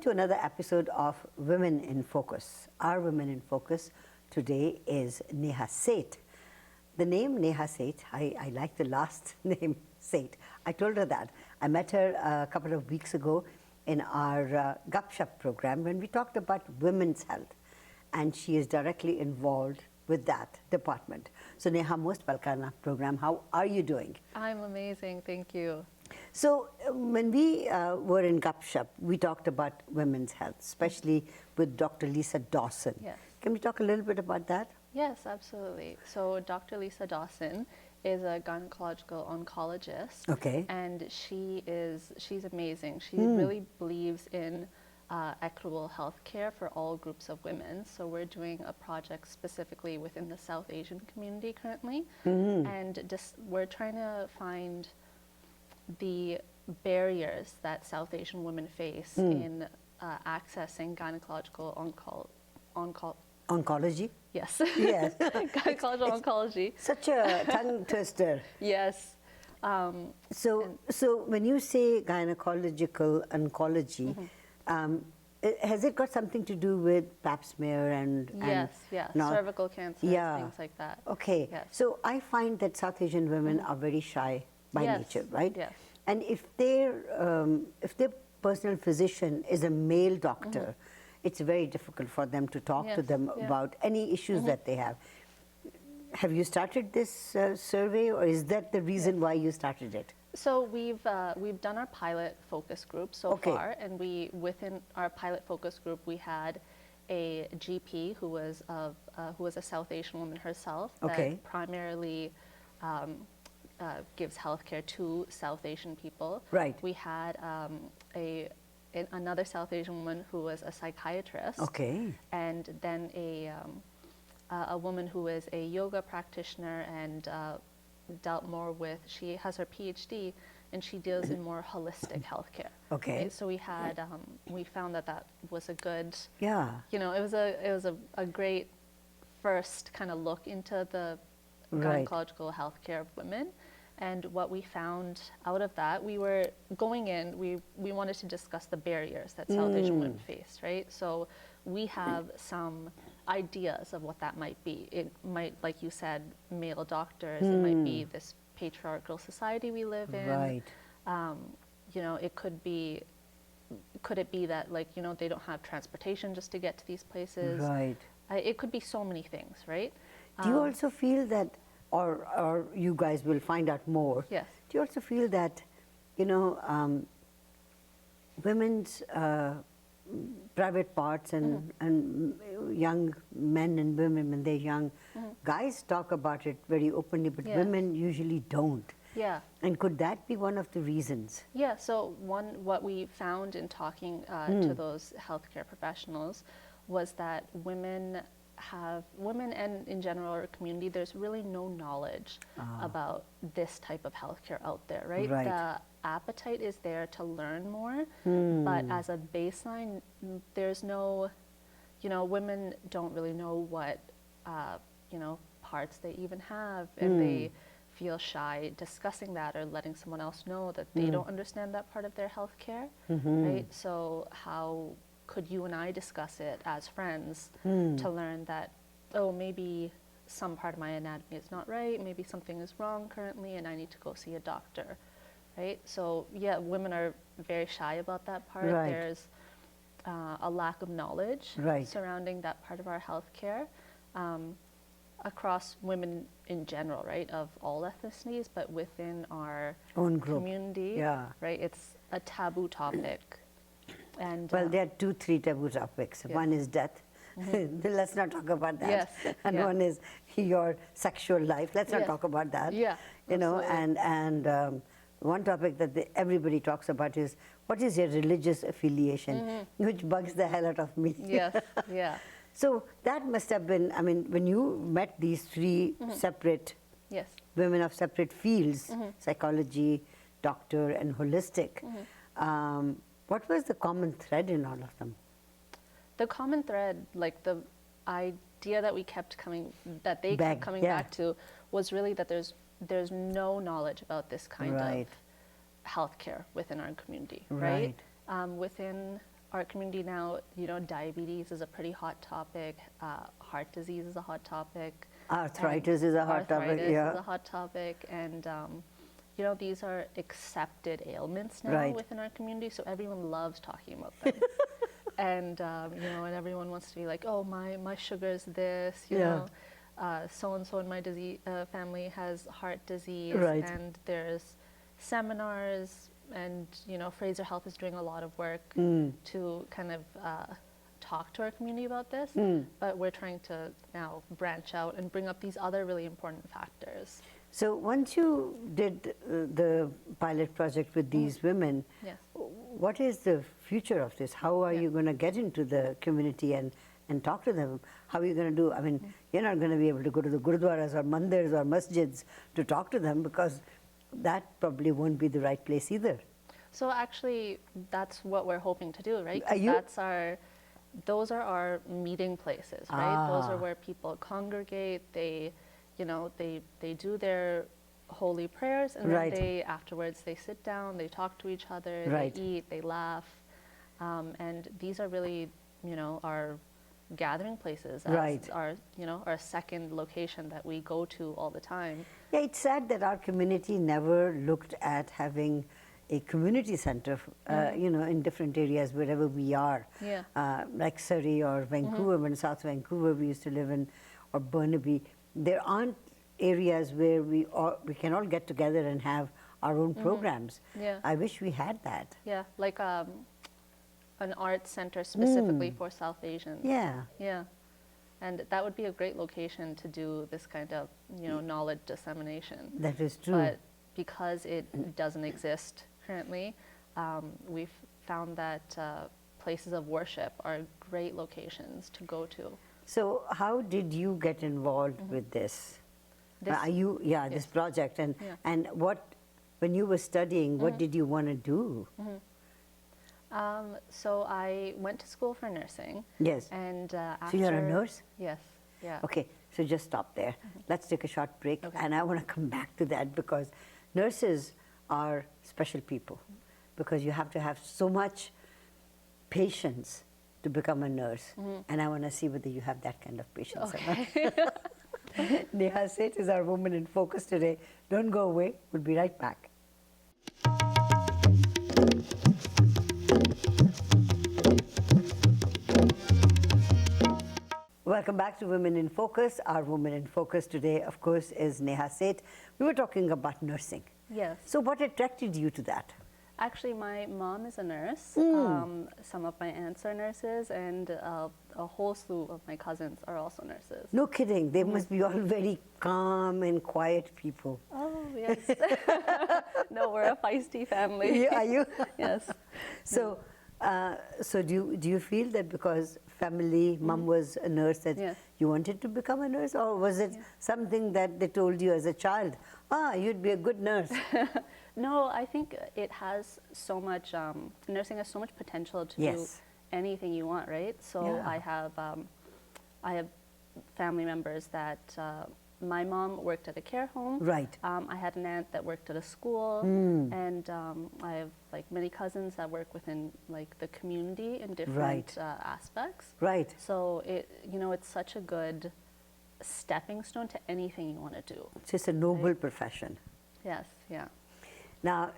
to another episode of Women in Focus. Our Women in Focus today is Neha Seth. The name Neha Seth, I like the last name Seth. I told her that. I met her a couple of weeks ago in our Gupshup program when we talked about women's health, and she is directly involved with that department. So Neha, most welcome to our program. How are you doing? I'm amazing, thank you. So when we were in Gupshup, we talked about women's health, especially with Dr. Lisa Dawson. Yes. Can we talk a little bit about that? Yes, absolutely. So Dr. Lisa Dawson is a gynecological oncologist. Okay. And she's amazing. She really believes in equitable health care for all groups of women. So we're doing a project specifically within the South Asian community currently. And we're trying to find the barriers that South Asian women face in accessing gynecological Oncology? Yes. Yes. Gynecological oncology. Such a tongue twister. Yes. So when you say gynecological oncology, has it got something to do with pap smear and Yes, cervical cancer, things like that. Okay. Yes. So I find that South Asian women are very shy by nature, right? Yes. And if their personal physician is a male doctor, it's very difficult for them to talk to them about any issues that they have. Have you started this survey, or is that the reason why you started it? So we've done our pilot focus group so far, and within our pilot focus group we had a GP who was a South Asian woman herself that primarily gives healthcare to South Asian people. Right. We had another South Asian woman who was a psychiatrist. Okay. And then a woman who is a yoga practitioner and dealt more with, she has her PhD and she deals in more holistic healthcare. Okay. Right? So we had, we found that was a good, Yeah. you know, it was a great first kind of look into the gynecological healthcare of women. And what we found out of that, we were going in, we wanted to discuss the barriers that South Asian women face, right? So we have some ideas of what that might be. It might, like you said, male doctors, it might be this patriarchal society we live in. Right. You know, could it be that, like, you know, they don't have transportation just to get to these places? Right. It could be so many things, right? Do you also feel that, or you guys will find out more. Yes. Do you also feel that, you know, women's private parts and young men and women when they're young, guys talk about it very openly, but women usually don't. Yeah. And could that be one of the reasons? Yeah. So what we found in talking to those healthcare professionals was that women and in general our community, there's really no knowledge about this type of healthcare out there, right? The appetite is there to learn more, but as a baseline, there's no, you know, women don't really know what, you know, parts they even have, and they feel shy discussing that or letting someone else know that they don't understand that part of their healthcare, right? So how could you and I discuss it as friends to learn that, oh, maybe some part of my anatomy is not right, maybe something is wrong currently and I need to go see a doctor, right? So yeah, women are very shy about that part. Right. There's a lack of knowledge surrounding that part of our healthcare across women in general, right, of all ethnicities, but within our own group community, right, it's a taboo topic. And well, there are 2-3 taboo topics. One is death. Let's not talk about that. Yes. And one is your sexual life. Let's not talk about that. Yeah. You know, and one topic that everybody talks about is, what is your religious affiliation, which bugs the hell out of me. Yes. Yeah. So that must have been, I mean, when you met these 3 separate women of separate fields, psychology, doctor, and holistic, what was the common thread in all of them? The common thread, like the idea that they kept coming back to, was really that there's no knowledge about this kind of healthcare within our community, right? Within our community now, diabetes is a pretty hot topic. Heart disease is a hot topic. Arthritis is a hot topic. Arthritis Yeah. is a hot topic, and these are accepted ailments now Right. within our community, so everyone loves talking about them. And and everyone wants to be like, oh, my sugar's this, you Yeah. know, so and so in my family has heart disease, Right. and there's seminars, and Fraser Health is doing a lot of work to kind of talk to our community about this, but we're trying to now branch out and bring up these other really important factors. So once you did the pilot project with these women, Yes. what is the future of this? How are Yeah. you going to get into the community and talk to them? How are you going to do? I mean, you're not going to be able to go to the gurudwaras or mandirs or masjids to talk to them, because that probably won't be the right place either. So actually, that's what we're hoping to do, right? 'Cause Are you- those are our meeting places, right? Those are Ah. where people congregate. They do their holy prayers, and Right. then afterwards they sit down, they talk to each other, Right. they eat, they laugh, and these are really our gathering places, as Right. our second location that we go to all the time. Yeah, it's sad that our community never looked at having a community center, in different areas wherever we are. Yeah. Like Surrey or Vancouver, when South Vancouver we used to live in, or Burnaby. There aren't areas where we can all get together and have our own programs. Yeah. I wish we had that. Yeah, like an art center specifically for South Asians. Yeah. Yeah. And that would be a great location to do this kind of, knowledge dissemination. That is true. But because it doesn't exist currently, we've found that places of worship are great locations to go to. So how did you get involved with this? This- This project, and Yeah. and when you were studying, what did you want to do? So I went to school for nursing. Yes. And after... So you're a nurse? Yes. Yeah. Okay, so just stop there. Let's take a short break, Okay. and I want to come back to that, because nurses are special people, because you have to have so much patience to become a nurse, and I want to see whether you have that kind of patience or not. Neha Seth is our Woman in Focus today. Don't go away. We'll be right back. Welcome back to Women in Focus. Our Woman in Focus today, of course, is Neha Seth. We were talking about nursing. Yes. So what attracted you to that? Actually, my mom is a nurse. Some of my aunts are nurses, and a whole slew of my cousins are also nurses. No kidding. They must be all very calm and quiet people. Oh, yes. No, we're a feisty family. Yeah, are you? Yes. So, so do you feel that because family, mom was a nurse, that Yes. you wanted to become a nurse, or was it something that they told you as a child? You'd be a good nurse. No, I think it has so much, nursing has so much potential to do Yes. anything you want, right? So Yeah. I have family members that, my mom worked at a care home. Right. I had an aunt that worked at a school, and I have like many cousins that work within like the community in different Right. aspects. Right. So it's such a good stepping stone to anything you want to do. It's just a noble profession. Yes, yeah. Now,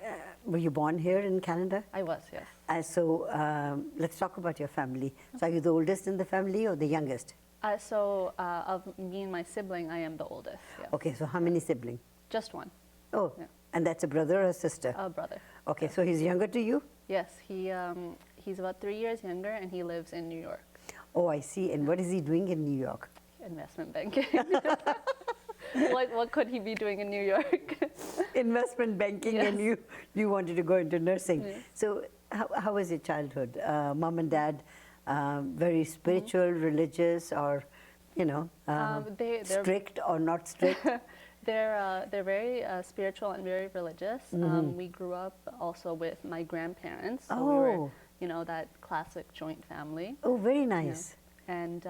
were you born here in Canada? I was, yes. So let's talk about your family. So are you the oldest in the family or the youngest? Of me and my sibling, I am the oldest. Yeah. Okay, so how many siblings? Just one, Oh, Yeah. and that's a brother or a sister? a brother. Okay, so he's younger to you? Yes, he's about 3 years younger, and he lives in New York. Oh, I see. And what is he doing in New York? Investment banking. What could he be doing in New York? Investment banking, Yes. and you wanted to go into nursing. Yes. So how was your childhood? Mom and dad, very spiritual, religious, or, They're strict or not strict? they're very spiritual and very religious. We grew up also with my grandparents, so we were that classic joint family. Oh, very Yeah. nice. And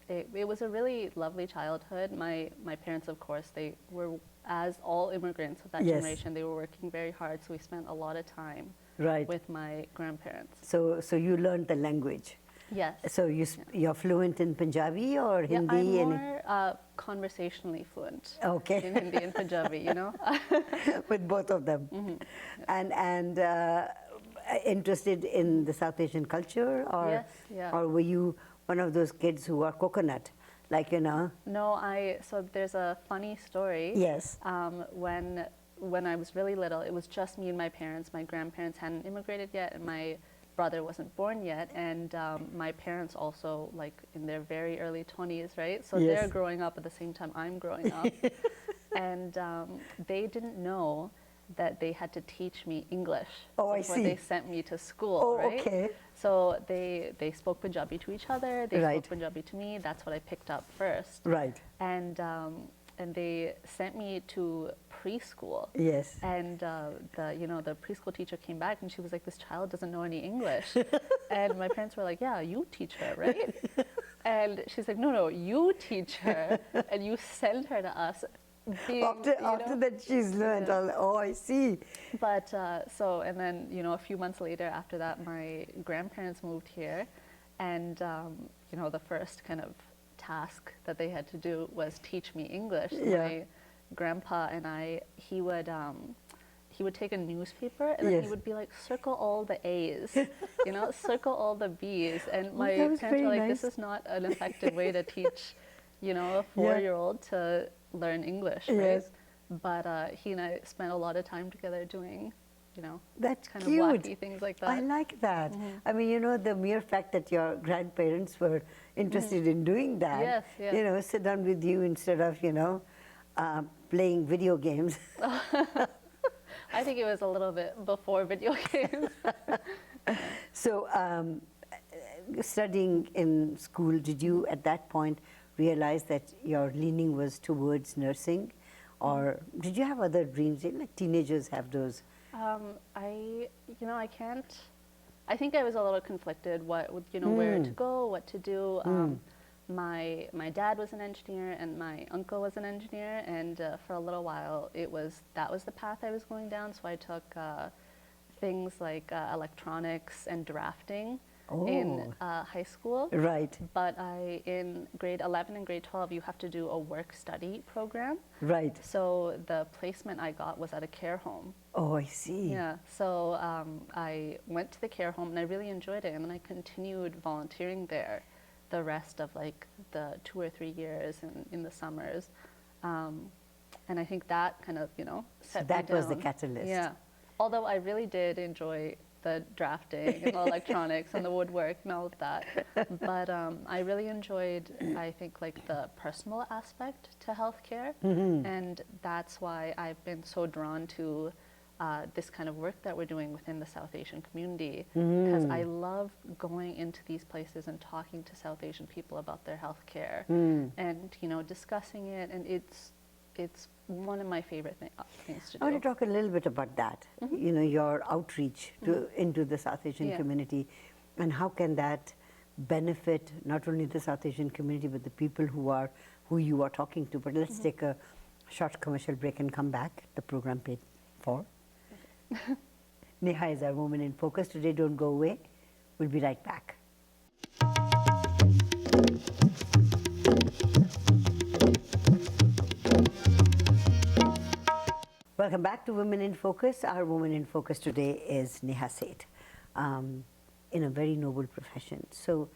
it was a really lovely childhood. My parents, of course, they were, as all immigrants of that Yes. generation, they were working very hard, so we spent a lot of time Right. with my grandparents. So you learned the language. Yes. So you're fluent in Punjabi or Yeah, Hindi? I'm more conversationally fluent Okay. in Hindi and Punjabi, you know? With both of them. And interested in the South Asian culture, or Yes, yeah. or were you one of those kids who are coconut, like No, so there's a funny story. Yes. When I was really little, it was just me and my parents. My grandparents hadn't immigrated yet, and my brother wasn't born yet. And my parents also, like in their very early 20s, right? So Yes. they're growing up at the same time I'm growing up. And they didn't know that they had to teach me English Oh, I before see. they sent me to school, Oh, right? okay. So they spoke Punjabi to each other. They Right. spoke Punjabi to me. That's what I picked up first. Right. And they sent me to preschool. Yes. And the preschool teacher came back and she was like, "This child doesn't know any English." And my parents were like, "Yeah, you teach her, right?" And she's like, "No, you teach her and you send her to us." After that she's learned. Yeah. Oh, I see. But and then a few months later, after that, my grandparents moved here, and the first kind of task that they had to do was teach me English. Yeah. My grandpa and he would take a newspaper and then Yes. he would be like, "Circle all the A's, circle all the B's," and my that was parents very were like, nice. "This is not an effective way to teach, a 4-year-old to learn English, right?" Yes. But he and I spent a lot of time together doing, That's kind cute. of wacky things like that. I like that. I mean, the mere fact that your grandparents were interested in doing that, Yes, yeah. sit down with you instead of, playing video games. I think it was a little bit before video games. So, studying in school, did you at that point realize that your leaning was towards nursing? Or did you have other dreams? Like teenagers have those. I can't. I think I was a little conflicted. Where to go, what to do. My dad was an engineer and my uncle was an engineer, and for a little while that was the path I was going down. So I took things like electronics and drafting in high school. Right. But in grade 11 and grade 12, you have to do a work study program. Right. So the placement I got was at a care home. Oh, I see. Yeah, so I went to the care home and I really enjoyed it, and then I continued volunteering there the rest of like the 2 or 3 years in the summers, and I think that kind of set me that was the down. catalyst. Yeah, although I really did enjoy the drafting and the electronics and the woodwork and all of that, but I really enjoyed, I think, like the personal aspect to healthcare, and that's why I've been so drawn to this kind of work that we're doing within the South Asian community, because I love going into these places and talking to South Asian people about their healthcare and discussing it, and it's one of my favorite things to do. I want to talk a little bit about that. Your outreach into the South Asian community, and how can that benefit not only the South Asian community but the people who you are talking to. But let's take a short commercial break and come back. The program paid for. Neha is our Woman in Focus today. Don't go away. We'll be right back. Welcome back to Women in Focus. Our Woman in Focus today is Neha Seth, in a very noble profession. So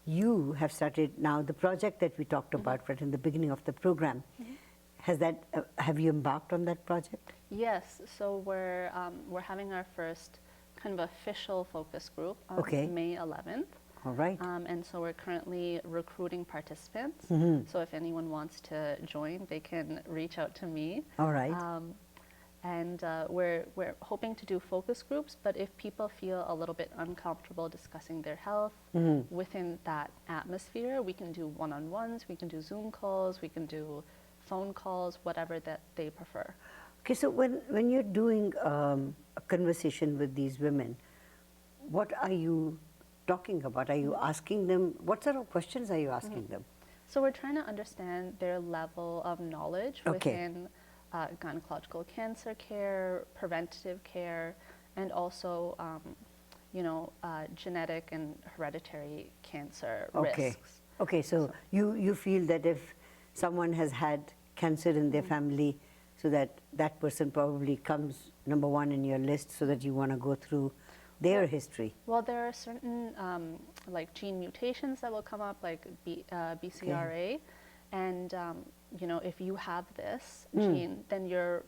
you have started now the project that we talked about right in the beginning of the program. Have you embarked on that project? Yes, so we're having our first kind of official focus group on May 11th. All right. And so we're currently recruiting participants. So if anyone wants to join, they can reach out to me. All right. And we're hoping to do focus groups, but if people feel a little bit uncomfortable discussing their health within that atmosphere, we can do one-on-ones, we can do Zoom calls, we can do phone calls, whatever that they prefer. Okay, so when you're doing a conversation with these women, what are you talking about? Are you asking them, what sort of questions are you asking them? So we're trying to understand their level of knowledge within gynecological cancer care, preventative care, and also, genetic and hereditary cancer Okay. risks. Okay, so you feel that if someone has had cancer in their family, so that person probably comes number one in your list, so that you want to go through their history. Well, there are certain like gene mutations that will come up, like BCRA, and if you have this gene, then your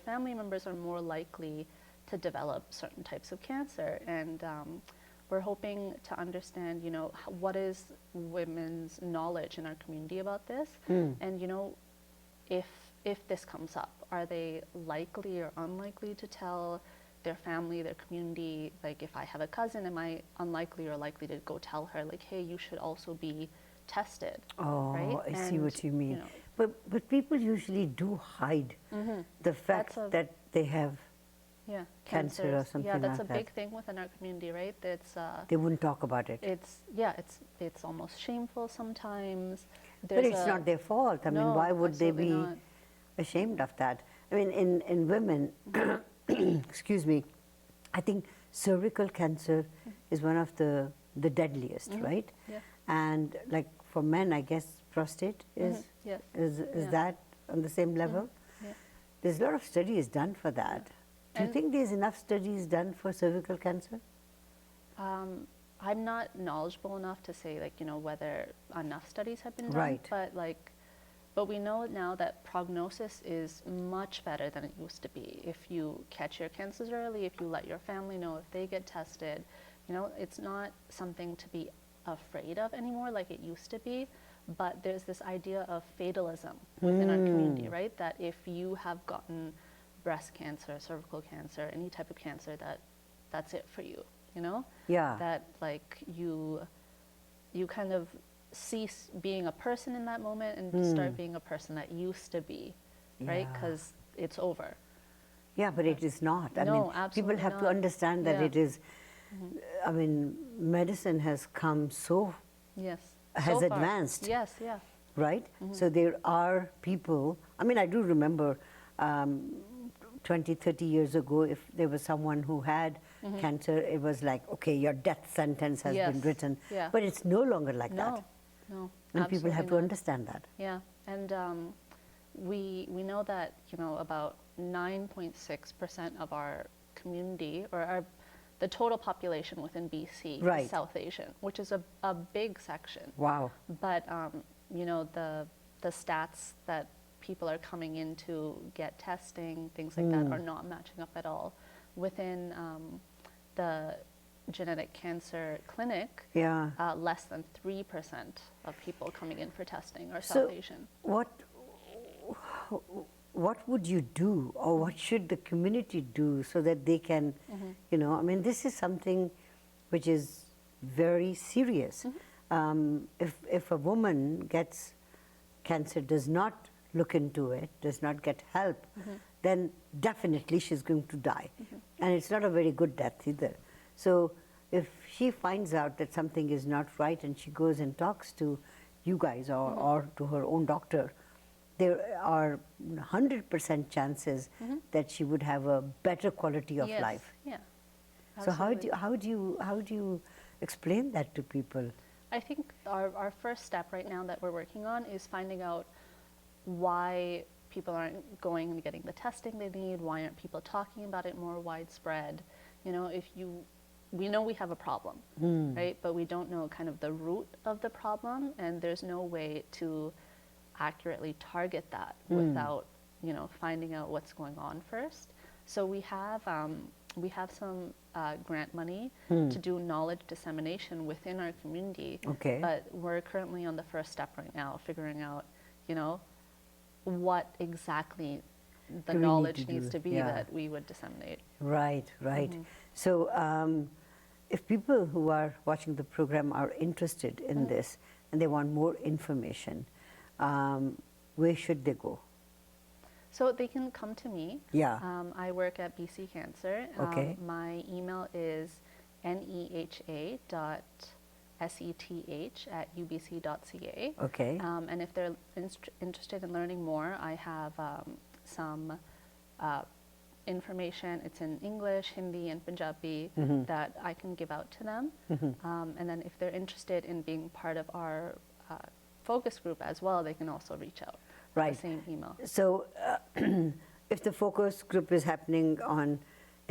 family members are more likely to develop certain types of cancer, and we're hoping to understand, what is women's knowledge in our community about this, and if this comes up, are they likely or unlikely to tell their family, their community? Like, if I have a cousin, am I unlikely or likely to go tell her, like, hey, you should also be tested? Oh, right? I see what you mean. You But people usually do hide the fact that they have yeah, cancer or cancers. something Yeah, that's like a that. big thing within our community, right? They wouldn't talk about it. It's almost shameful sometimes. But it's not their fault. I mean, No, why would they absolutely be not. ashamed of that? I mean, in women, excuse me, I think cervical cancer is one of the deadliest, right? Yeah. And like for men, I guess prostate is Yes. is Yeah. that on the same level? Yeah. There's a lot of studies done for that. Do you And- think there's enough studies done for cervical cancer? I'm not knowledgeable enough to say, like, whether enough studies have been done. Right. But we know now that prognosis is much better than it used to be. If you catch your cancers early, if you let your family know, if they get tested, it's not something to be afraid of anymore like it used to be. But there's this idea of fatalism within our community, right? That if you have gotten breast cancer, cervical cancer, any type of cancer, that's it for you, Yeah. That like you kind of cease being a person in that moment and start being a person that used to be, right? Yeah. Because it's over. Yeah, but it is not. I No, mean, people absolutely have to not. understand that Yeah. it is. I mean, medicine has come so Yes. has So far. advanced. Yes, yeah. Right? So there are people, I mean, I do remember 20, 30 years ago, if there was someone who had cancer, it was like, okay, your death sentence has been Yes. written. Yeah. But it's no longer like that. No. And people have to absolutely not. understand that. Yeah, and we know that about 9.6% of our community, or the total population within BC, Right. is South Asian, which is a big section. Wow. But the stats that people are coming in to get testing, things like that, are not matching up at all. Within the genetic cancer clinic, Yeah. less than 3% of people coming in for testing are So South Asian. what would you do, or what should the community do so that they can, I mean, this is something which is very serious. If a woman gets cancer, does not look into it, does not get help, then definitely she's going to die. And it's not a very good death either. So if she finds out that something is not right and she goes and talks to you guys or to her own doctor, there are 100% chances that she would have a better quality of Yes, life. yeah. So Absolutely. how do you explain that to people? I think our first step right now that we're working on is finding out why people aren't going and getting the testing they need, why aren't people talking about it more widespread. We know we have a problem, right? But we don't know kind of the root of the problem, and there's no way to accurately target that without, finding out what's going on first. So we have some grant money to do knowledge dissemination within our community. Okay. But we're currently on the first step right now, figuring out, what exactly the Do we need knowledge to needs do? to be Yeah. that we would disseminate. Right, right. So if people who are watching the program are interested in this and they want more information, where should they go? So they can come to me. Yeah. I work at BC Cancer. Okay. My email is neha.seth@ubc.ca. Okay. And if they're interested in learning more, I have some information. It's in English, Hindi, and Punjabi that I can give out to them. And then if they're interested in being part of our focus group as well, they can also reach out. Right. The same email. So if the focus group is happening on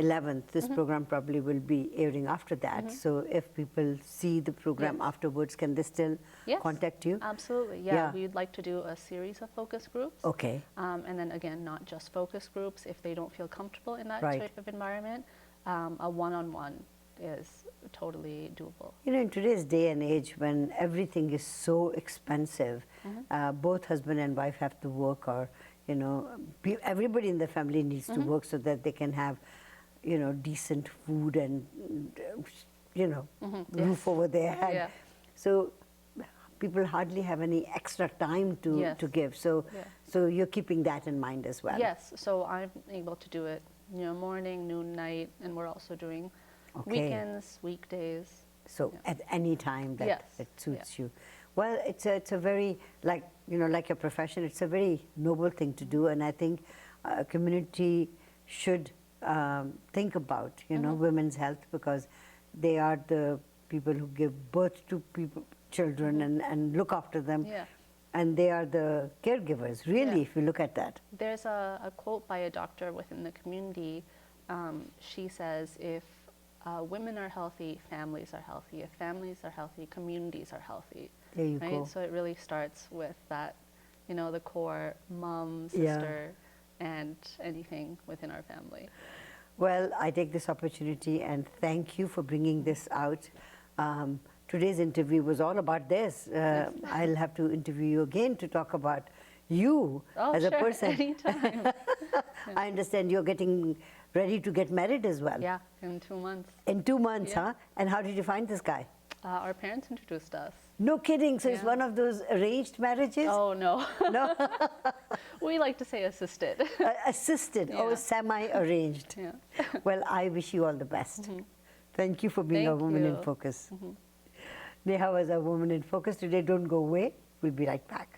11th, this program probably will be airing after that. So if people see the program afterwards, can they still contact you? Absolutely, yeah. We'd like to do a series of focus groups. Okay. And then again, not just focus groups. If they don't feel comfortable in that Right. type of environment, a one-on-one is totally doable. You know, in today's day and age when everything is so expensive, both husband and wife have to work, or, you know, everybody in the family needs to work so that they can have, you know, decent food and, you know, roof over their head. Yeah. So people hardly have any extra time to give. So, so you're keeping that in mind as well. Yes, so I'm able to do it, you know, morning, noon, night, and we're also doing weekends, weekdays. So at any time that suits you. Well, it's a very, like, you know, like your profession, it's a very noble thing to do, and I think a community should think about, you know, women's health, because they are the people who give birth to children and look after them. Yeah. And they are the caregivers, really, if you look at that. There's a quote by a doctor within the community. She says, if women are healthy, families are healthy. If families are healthy, communities are healthy. There you right? go. So it really starts with that, you know, the core mom, sister, and anything within our family. Well, I take this opportunity and thank you for bringing this out. Today's interview was all about this. I'll have to interview you again to talk about you as a person. Anytime. I understand you're getting ready to get married as well. Yeah, in 2 months. In 2 months, huh? And how did you find this guy? Our parents introduced us. No kidding. So it's one of those arranged marriages? Oh, no. No? We like to say assisted. Assisted, or semi-arranged. Yeah. Well, I wish you all the best. Thank you for being a woman in focus. Neha was a woman in focus today. Don't go away. We'll be right back.